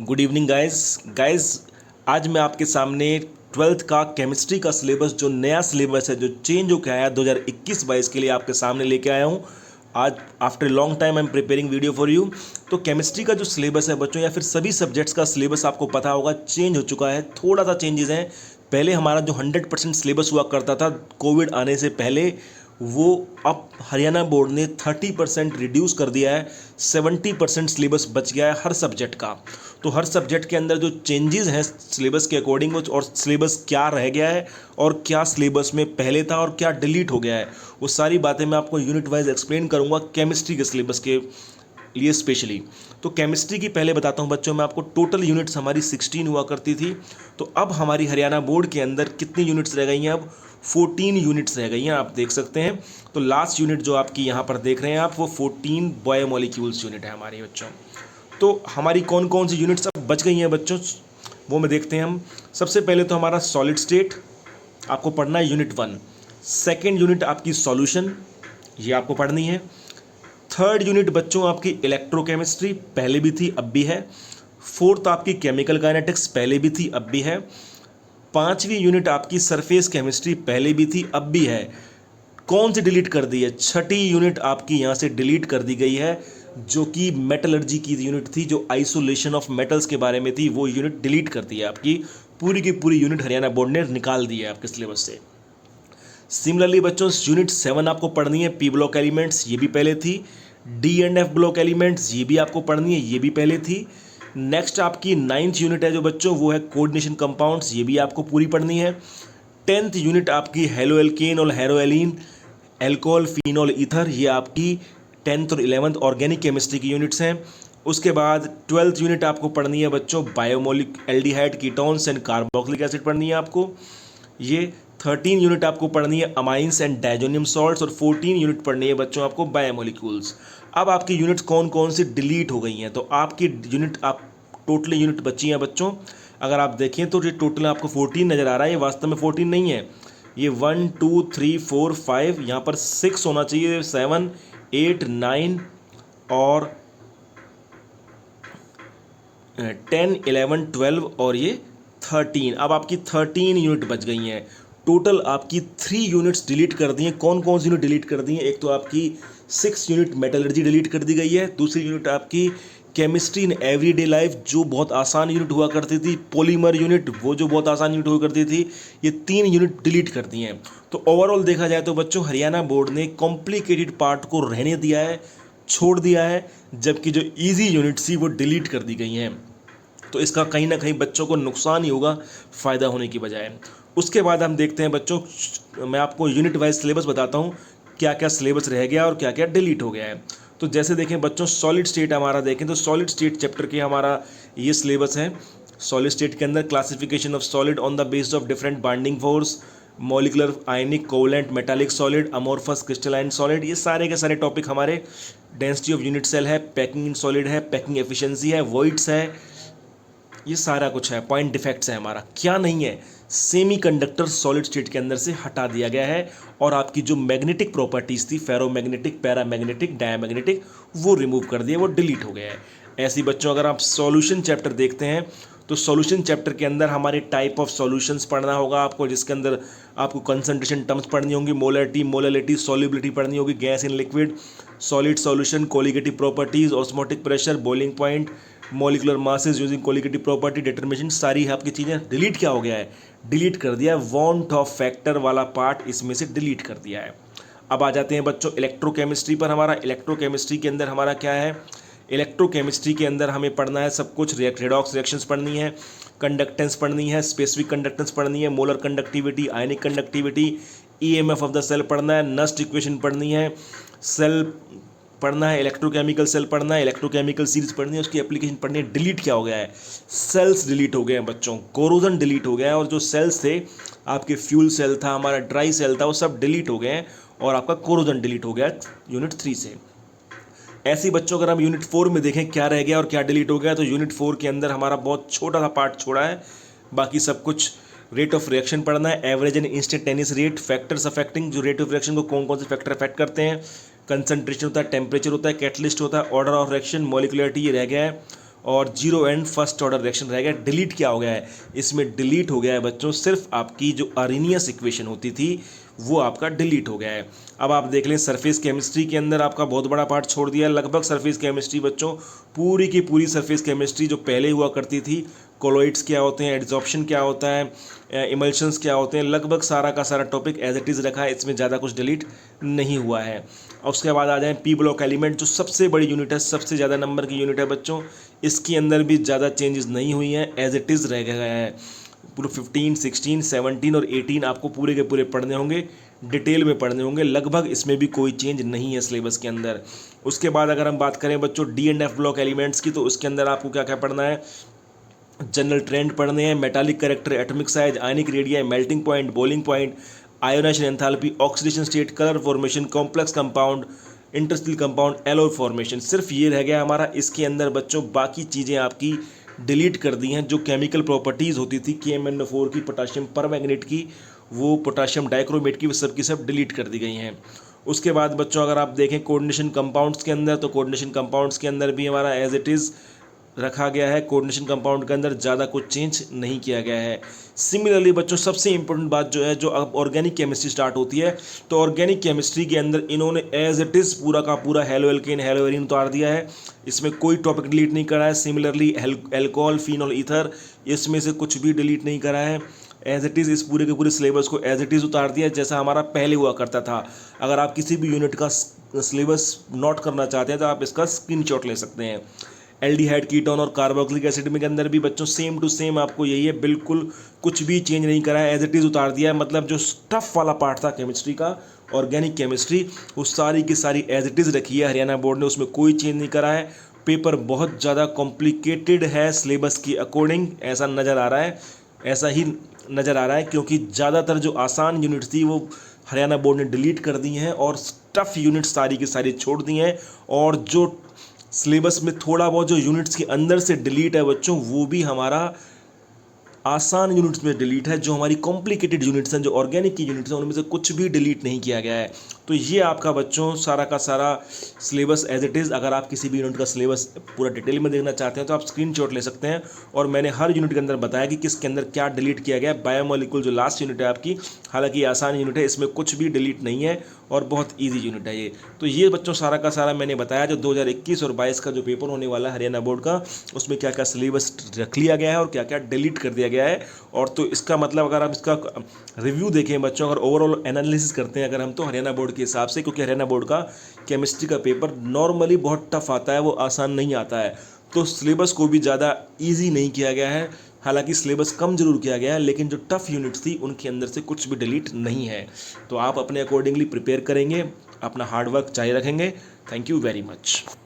Good evening guys आज मैं आपके सामने ट्वेल्थ का केमिस्ट्री का सिलेबस जो नया सिलेबस है जो चेंज होकर आया 2021-22 के लिए आपके सामने लेके आया हूँ। आज after long time I am preparing video for you. तो केमिस्ट्री का जो सिलेबस है बच्चों, या फिर सभी सब्जेक्ट्स का सिलेबस आपको पता होगा चेंज हो चुका है। थोड़ा सा चेंजेस हैं। पहले हमारा जो 100% सिलेबस हुआ करता था कोविड आने से पहले, वो अब हरियाणा बोर्ड ने 30% रिड्यूस कर दिया है। 70% सिलेबस बच गया है हर सब्जेक्ट का। तो हर सब्जेक्ट के अंदर जो चेंजेस हैं सिलेबस के अकॉर्डिंग, और सिलेबस क्या रह गया है और क्या सिलेबस में पहले था और क्या डिलीट हो गया है, वो सारी बातें मैं आपको यूनिट वाइज एक्सप्लेन करूंगा केमिस्ट्री के सिलेबस के लिए स्पेशली। तो केमिस्ट्री की पहले बताता हूँ बच्चों, मैं आपको टोटल यूनिट्स हमारी 16 हुआ करती थी। तो अब हमारी हरियाणा बोर्ड के अंदर कितनी यूनिट्स रह गई हैं? अब 14 यूनिट्स रह गई हैं, आप देख सकते हैं। तो लास्ट यूनिट जो आपकी यहाँ पर देख रहे हैं आप, वो 14 बायोमोलिक्यूल्स यूनिट है हमारी बच्चों। तो हमारी कौन कौन सी यूनिट्स अब बच गई हैं बच्चों, वो में देखते हैं हम। सबसे पहले तो हमारा सॉलिड स्टेट आपको पढ़ना है, यूनिट 1। सेकेंड यूनिट आपकी सॉल्यूशन, ये आपको पढ़नी है। थर्ड यूनिट बच्चों आपकी इलेक्ट्रोकेमिस्ट्री, पहले भी थी अब भी है। फोर्थ आपकी केमिकल काइनेटिक्स, पहले भी थी अब भी है। पांचवी यूनिट आपकी सरफेस केमिस्ट्री, पहले भी थी अब भी है। कौन सी डिलीट कर दी है? छठी यूनिट आपकी यहाँ से डिलीट कर दी गई है, जो कि मेटलर्जी की यूनिट थी, जो आइसोलेशन ऑफ मेटल्स के बारे में थी। वो यूनिट डिलीट कर दी है आपकी। पूरी की पूरी यूनिट हरियाणा बोर्ड ने निकाल दी है आपके सिलेबस से। सिमिलरली बच्चों यूनिट 7 आपको पढ़नी है, पी ब्लॉक एलिमेंट्स, ये भी पहले थी। D and F block elements, ये भी आपको पढ़नी है, ये भी पहले थी। नेक्स्ट आपकी 9th यूनिट है जो बच्चों, वो है कोऑर्डिनेशन कंपाउंड्स, ये भी आपको पूरी पढ़नी है। 10th यूनिट आपकी हेलो एल्केन और हेरोएलिन, एल्कोहल, फिनॉल, ईथर, ये आपकी 10th और 11th ऑर्गेनिक केमिस्ट्री की यूनिट्स हैं। उसके बाद 12th यूनिट आपको पढ़नी है बच्चों, biomolecule aldehyde, ketones and carboxylic acid पढ़नी है आपको। ये 13 यूनिट आपको पढ़नी है अमाइंस एंड डायजोनियम सॉल्ट्स, और 14 यूनिट पढ़नी है बच्चों आपको बायोमोलिक्यूल्स। अब आपकी यूनिट्स कौन कौन सी डिलीट हो गई हैं? तो आपकी यूनिट आप टोटली यूनिट बची हैं बच्चों, अगर आप देखें तो ये टोटल आपको 14 नज़र आ रहा है, ये वास्तव में 14 नहीं है। ये 1 2 3 4 5, यहाँ पर 6 होना चाहिए, 7 8 9 और 10 11 12 और ये 13। अब आपकी 13 यूनिट बच गई हैं। टोटल आपकी 3 यूनिट्स डिलीट कर दी हैं। कौन कौन सी यूनिट डिलीट कर दी हैं? एक तो आपकी 6 यूनिट मेटलर्जी डिलीट कर दी गई है। दूसरी यूनिट आपकी केमिस्ट्री इन एवरीडे लाइफ, जो बहुत आसान यूनिट हुआ करती थी। पॉलीमर यूनिट, वो जो बहुत आसान यूनिट हुआ करती थी। ये 3 यूनिट डिलीट कर दी हैं। तो ओवरऑल देखा जाए तो बच्चों हरियाणा बोर्ड ने कॉम्प्लिकेटेड पार्ट को रहने दिया है, छोड़ दिया है, जबकि जो ईजी यूनिट थी वो डिलीट कर दी गई हैं। तो इसका कहीं ना कहीं बच्चों को नुकसान ही होगा, फ़ायदा होने की बजाय। उसके बाद हम देखते हैं बच्चों, मैं आपको यूनिट वाइज सिलेबस बताता हूँ, क्या क्या सिलेबस रह गया और क्या क्या डिलीट हो गया है। तो जैसे देखें बच्चों, सॉलिड स्टेट हमारा देखें तो सॉलिड स्टेट चैप्टर के हमारा ये सिलेबस है। सॉलिड स्टेट के अंदर classification of solid on the basis of different binding force, molecular, ionic, covalent, metallic solid, amorphous, crystalline solid, ये सारे के सारे टॉपिक हमारे। डेंसिटी ऑफ यूनिट सेल है, पैकिंग इन सॉलिड है, पैकिंग एफिशिएंसी है, वॉइड्स है, ये सारा कुछ है। पॉइंट डिफेक्ट्स है हमारा, क्या नहीं है, सेमी कंडक्टर सॉलिड स्टेट के अंदर से हटा दिया गया है। और आपकी जो मैग्नेटिक प्रॉपर्टीज थी, फेरोमैग्नेटिक, पैरामैग्नेटिक, डायमैग्नेटिक, वो रिमूव कर दिया, वो डिलीट हो गया है। ऐसी बच्चों अगर आप सॉल्यूशन चैप्टर देखते हैं तो सॉल्यूशन चैप्टर के अंदर हमारे टाइप ऑफ सॉल्यूशंस पढ़ना होगा आपको, जिसके अंदर आपको कंसंट्रेशन टर्म्स पढ़नी होंगी, मोलरिटी, मोललिटी, सॉल्युबिलिटी पढ़नी होगी, gas in liquid, solid solution, colligative properties, osmotic pressure, boiling point, molecular masses using colligative property determination, सारी आपकी चीज़ें। डिलीट क्या हो गया है? डिलीट कर दिया है, वांट ऑफ फैक्टर वाला पार्ट इसमें से डिलीट कर दिया है। अब आ जाते हैं बच्चों इलेक्ट्रोकेमिस्ट्री पर। हमारा इलेक्ट्रोकेमिस्ट्री के अंदर हमारा क्या है? इलेक्ट्रोकेमिस्ट्री के अंदर हमें पढ़ना है सब कुछ। रेडॉक्स रिएक्शंस पढ़नी है, कंडक्टेंस पढ़नी है, स्पेसिफिक कंडक्टेंस पढ़नी है, molar conductivity, ionic conductivity, EMF of the cell पढ़ना है, नस्ट इक्वेशन पढ़नी है, सेल पढ़ना है, इलेक्ट्रोकेमिकल सेल पढ़ना है, इलेक्ट्रोकेमिकल सीरीज पढ़नी है, उसकी एप्लीकेशन पढ़नी है। डिलीट क्या हो गया है? सेल्स डिलीट हो गए हैं बच्चों, कोरोजन डिलीट हो गया है, और जो सेल्स थे आपके फ्यूल सेल था, हमारा ड्राई सेल था, वो सब डिलीट हो गए हैं, और आपका कोरोजन डिलीट हो गया है यूनिट 3 से। ऐसी बच्चों अगर हम यूनिट 4 में देखें क्या रह गया और क्या डिलीट हो गया, तो यूनिट 4 के अंदर हमारा बहुत छोटा सा पार्ट छोड़ा है, बाकी सब कुछ। रेट ऑफ रिएक्शन पढ़ना है, average and instantaneous rate, factors affecting, जो रेट ऑफ रिएक्शन को कौन कौन से फैक्टर अफेक्ट करते हैं, कंसंट्रेशन होता है, टेम्परेचर होता है, कैटलिस्ट होता है, ऑर्डर ऑफ रिएक्शन, मॉलिकुलरिटी, ये रह गया है। और zero and first order reaction रह गया। डिलीट क्या हो गया है, इसमें डिलीट हो गया है बच्चों सिर्फ आपकी जो अरेनियस इक्वेशन होती थी वो आपका डिलीट हो गया है। अब आप देख लें सरफेस केमिस्ट्री के अंदर आपका बहुत बड़ा पार्ट छोड़ दिया है। लगभग सरफेस केमिस्ट्री बच्चों, पूरी की पूरी सरफेस केमिस्ट्री जो पहले हुआ करती थी, कोलोइड्स क्या होते हैं, एड्जॉर्प्शन क्या होता है, इमल्शंस क्या होते हैं, लगभग सारा का सारा टॉपिक एज इट इज़ रखा है, इसमें ज़्यादा कुछ डिलीट नहीं हुआ है। और उसके बाद आ जाएँ पी ब्लॉक एलिमेंट, जो सबसे बड़ी यूनिट है, सबसे ज़्यादा नंबर की यूनिट है बच्चों, इसके अंदर भी ज़्यादा चेंजेस नहीं हुई हैं, एज इट इज़ रह गया है। पूरे 15, 16, 17 और 18 आपको पूरे के पूरे पढ़ने होंगे, डिटेल में पढ़ने होंगे। लगभग इसमें भी कोई चेंज नहीं है सिलेबस के अंदर। उसके बाद अगर हम बात करें बच्चों D and F block elements की, तो उसके अंदर आपको क्या क्या पढ़ना है, जनरल ट्रेंड पढ़ने हैं, metallic character, atomic size, ionic radii, melting point, boiling point, ionisation enthalpy, oxidation state, colour formation, complex compound, interstitial compound, alloy formation. सिर्फ ये रह गया हमारा इसके अंदर बच्चों, बाकी चीज़ें आपकी डिलीट कर दी हैं। जो केमिकल प्रॉपर्टीज़ होती थी KMnO4 की, पोटाशियम परमैंगनेट की, वो पोटाशियम डाइक्रोमेट की सब की सब डिलीट कर दी गई हैं। उसके बाद बच्चों अगर आप देखें कोऑर्डिनेशन कंपाउंड्स के अंदर, तो कोऑर्डिनेशन कंपाउंड्स के अंदर भी हमारा एज इट इज़ रखा गया है। कोऑर्डिनेशन कंपाउंड के अंदर ज़्यादा कुछ चेंज नहीं किया गया है। सिमिलरली बच्चों सबसे इंपॉर्टेंट बात जो है, जो अब ऑर्गेनिक केमिस्ट्री स्टार्ट होती है, तो ऑर्गेनिक केमिस्ट्री के अंदर इन्होंने एज इट इज़ पूरा का पूरा हेलो एल्केन हेलो एरीन उतार दिया है, इसमें कोई टॉपिक डिलीट नहीं करा है। सिमिलरली एल्कोहल, फिनॉल, ईथर, इसमें से कुछ भी डिलीट नहीं करा है। एज इट इज़ इस पूरे के पूरे सिलेबस को एज इट इज़ उतार दिया जैसा हमारा पहले हुआ करता था। अगर आप किसी भी यूनिट का सिलेबस नोट करना चाहते हैं तो आप इसका स्क्रीनशॉट ले सकते हैं। एल्डिहाइड, कीटोन और कार्बोक्सिलिक एसिड में के अंदर भी बच्चों सेम टू सेम आपको यही है, बिल्कुल कुछ भी चेंज नहीं करा है, एज इट इज़ उतार दिया है। मतलब जो टफ वाला पार्ट था केमिस्ट्री का, ऑर्गेनिक केमिस्ट्री, वो सारी की सारी एज इट इज़ रखी है हरियाणा बोर्ड ने, उसमें कोई चेंज नहीं करा है। पेपर बहुत ज़्यादा कॉम्प्लिकेटेड है सिलेबस की अकॉर्डिंग, ऐसा नज़र आ रहा है, ऐसा ही नज़र आ रहा है, क्योंकि ज़्यादातर जो आसान यूनिट थी वो हरियाणा बोर्ड ने डिलीट कर दी हैं और टफ यूनिट सारी की सारी छोड़ दी हैं। और जो सिलेबस में थोड़ा बहुत जो यूनिट्स के अंदर से डिलीट है बच्चों, वो भी हमारा आसान यूनिट्स में डिलीट है। जो हमारी कॉम्प्लिकेटेड यूनिट्स हैं, जो ऑर्गेनिक की यूनिट्स हैं, उनमें से कुछ भी डिलीट नहीं किया गया है। तो ये आपका बच्चों सारा का सारा सिलेबस एज इट इज़। अगर आप किसी भी यूनिट का सिलेबस पूरा डिटेल में देखना चाहते हैं तो आप स्क्रीनशॉट ले सकते हैं, और मैंने हर यूनिट के अंदर बताया कि किसके अंदर क्या डिलीट किया गया है। बायोमोलिक्यूल जो लास्ट यूनिट है आपकी, हालांकि आसान यूनिट है, इसमें कुछ भी डिलीट नहीं है और बहुत ईजी यूनिट है ये। तो ये बच्चों सारा का सारा मैंने बताया, जो 2021 और 22 का जो पेपर होने वाला है हरियाणा बोर्ड का, उसमें क्या क्या सिलेबस रख लिया गया है और क्या क्या डिलीट कर दिया गया है। और तो इसका मतलब अगर आप इसका रिव्यू देखें बच्चों, अगर ओवरऑल एनालिसिस करते हैं अगर हम, तो हरियाणा बोर्ड के हिसाब से, क्योंकि हरियाणा बोर्ड का केमिस्ट्री का पेपर नॉर्मली बहुत टफ आता है, वो आसान नहीं आता है, तो सिलेबस को भी ज़्यादा ईजी नहीं किया गया है। हालांकि सिलेबस कम जरूर किया गया है, लेकिन जो टफ यूनिट्स थी उनके अंदर से कुछ भी डिलीट नहीं है। तो आप अपने अकॉर्डिंगली प्रिपेयर करेंगे, अपना हार्डवर्क जारी रखेंगे। Thank you very much.